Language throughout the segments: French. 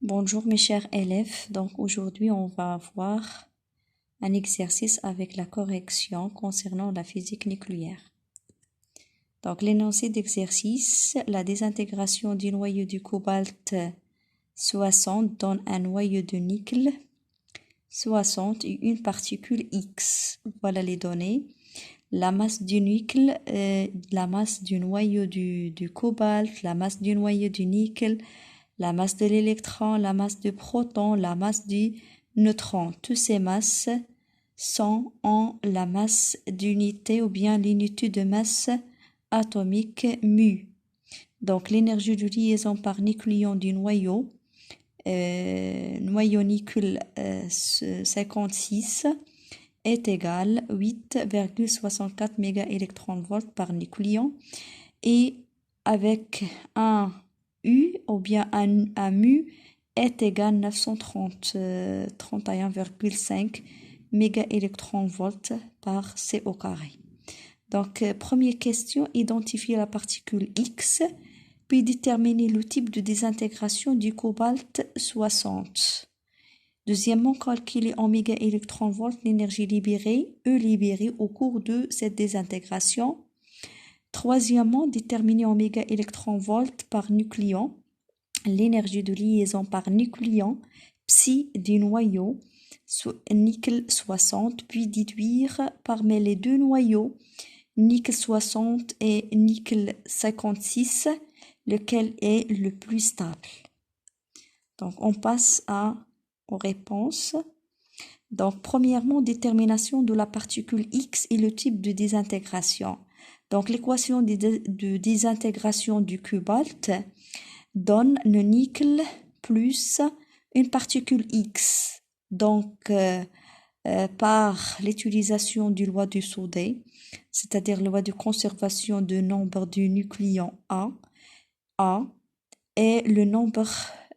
Bonjour mes chers élèves, donc aujourd'hui on va voir un exercice avec la correction concernant la physique nucléaire. Donc l'énoncé d'exercice, la désintégration du noyau du cobalt 60 donne un noyau de nickel 60 et une particule X. Voilà les données. La masse du nickel, la masse du noyau du cobalt, la masse du noyau du nickel, la masse de l'électron, la masse du proton, la masse du neutron. Toutes ces masses sont en la masse d'unité ou bien l'unité de masse atomique mu. Donc l'énergie de liaison par nucléon du noyau, noyau nickel 56 est égale à 8,64 mégaélectronvolts par nucléon et avec un U ou bien un mu est égal à 931,5 mégaélectronvolts par C au carré. Donc, première question, identifier la particule X, puis déterminer le type de désintégration du cobalt 60. Deuxièmement, calculer en mégaélectronvolts l'énergie libérée, E libérée au cours de cette désintégration. Troisièmement, déterminer en mégaélectronvolts par nucléon l'énergie de liaison par nucléon psi du noyau nickel 60, puis déduire parmi les deux noyaux nickel 60 et nickel 56, lequel est le plus stable. Donc, on passe aux réponses. Donc, premièrement, détermination de la particule X et le type de désintégration. Donc, l'équation de désintégration du cobalt donne le nickel plus une particule X. Donc, par l'utilisation du loi du Saudet, c'est-à-dire la loi de conservation du nombre du nucléon A, et le nombre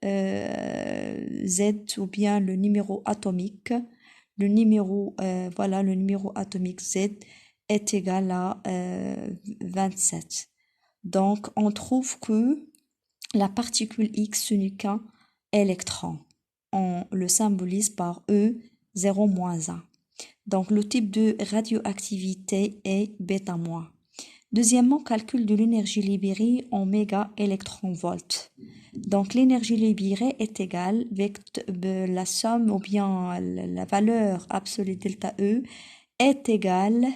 Z ou bien le numéro atomique, le numéro atomique Z est égal à 27. Donc, on trouve que la particule X, ce n'est qu'un électron. On le symbolise par E 0-1. Donc, le type de radioactivité est β-. Deuxièmement, calcul de l'énergie libérée en mégaélectronvolts. Donc, l'énergie libérée est égale avec la somme ou bien la valeur absolue delta E est égale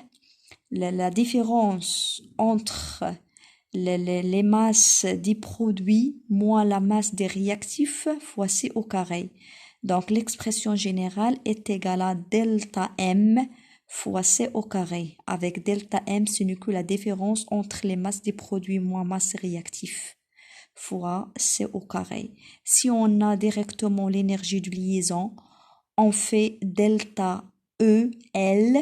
la différence entre les masses des produits moins la masse des réactifs fois C au carré. Donc, l'expression générale est égale à delta M fois C au carré. Avec delta M, ce n'est que la différence entre les masses des produits moins masse réactifs fois C au carré. Si on a directement l'énergie de liaison, on fait delta E, L,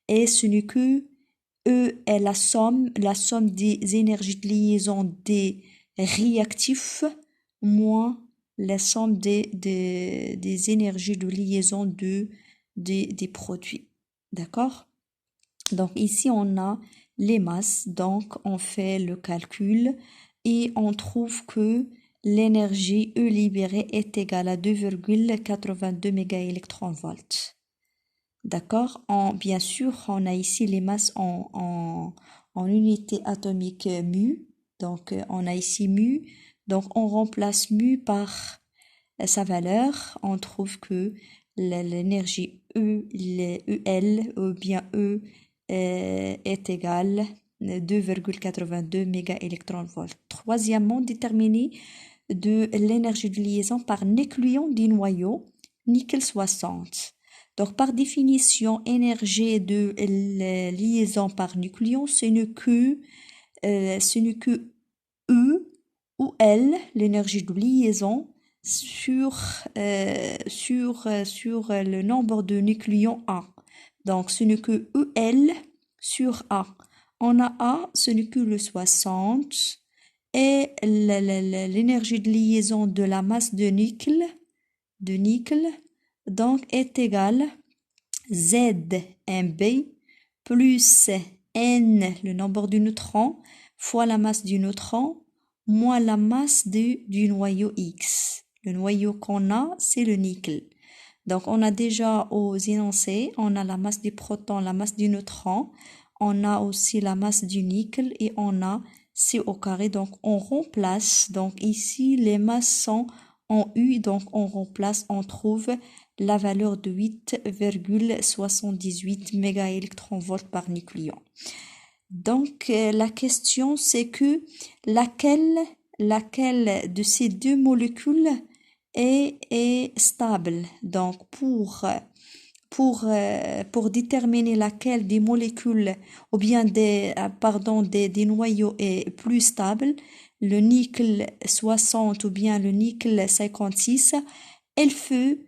et ce n'est que E est la somme des énergies de liaison des réactifs moins la somme des énergies de liaison des produits. D'accord? Donc ici, on a les masses. Donc, on fait le calcul et on trouve que l'énergie E libérée est égale à 2,82 mégaélectronvolts. D'accord? Bien sûr, on a ici les masses en unité atomique mu. Donc, on a ici mu. Donc, on remplace mu par sa valeur. On trouve que l'énergie E, EL, ou bien E, est égale à 2,82 mégaélectronvolts. Troisièmement, déterminer de l'énergie de liaison par nucléon du noyau, nickel 60. Donc, par définition, énergie de liaison par nucléon, ce n'est que E ou L, l'énergie de liaison, sur le nombre de nucléons A. Donc, ce n'est que EL sur A. On a A, ce n'est que le 60, et l'énergie de liaison de la masse de nickel, donc est égale ZMB plus N, le nombre de neutrons, fois la masse du neutron, moins la masse du noyau X. Le noyau qu'on a, c'est le nickel. Donc, on a déjà aux énoncés, on a la masse du proton, la masse du neutron, on a aussi la masse du nickel et on a C au carré. Donc, on remplace. Donc, ici, les masses sont en U. Donc, on remplace, on trouve la valeur de 8,78 mégaélectronvolts par nucléon. Donc, la question, c'est que laquelle de ces deux molécules est stable. Donc, pour déterminer laquelle des molécules ou bien des noyaux est plus stable, le nickel 60 ou bien le nickel 56, elle peut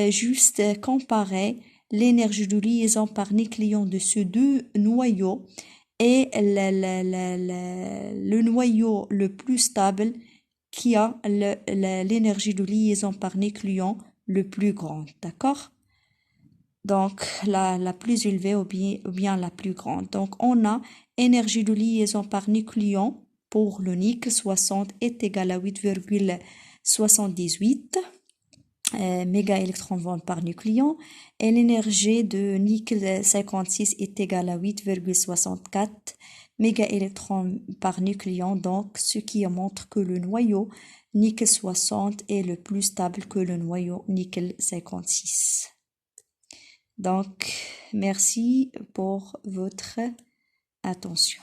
juste comparer l'énergie de liaison par nucléon de ces deux noyaux et le noyau le plus stable qui a l'énergie de liaison par nucléon le plus grande, d'accord? Donc, la plus élevée ou bien la plus grande. Donc, on a énergie de liaison par nucléon pour le nickel 60 est égal à 8,78 mégaélectronvolts par nucléon et l'énergie de nickel 56 est égale à 8,64 mégaélectrons par nucléon, donc ce qui montre que le noyau nickel 60 est le plus stable que le noyau nickel 56. Donc, merci pour votre attention.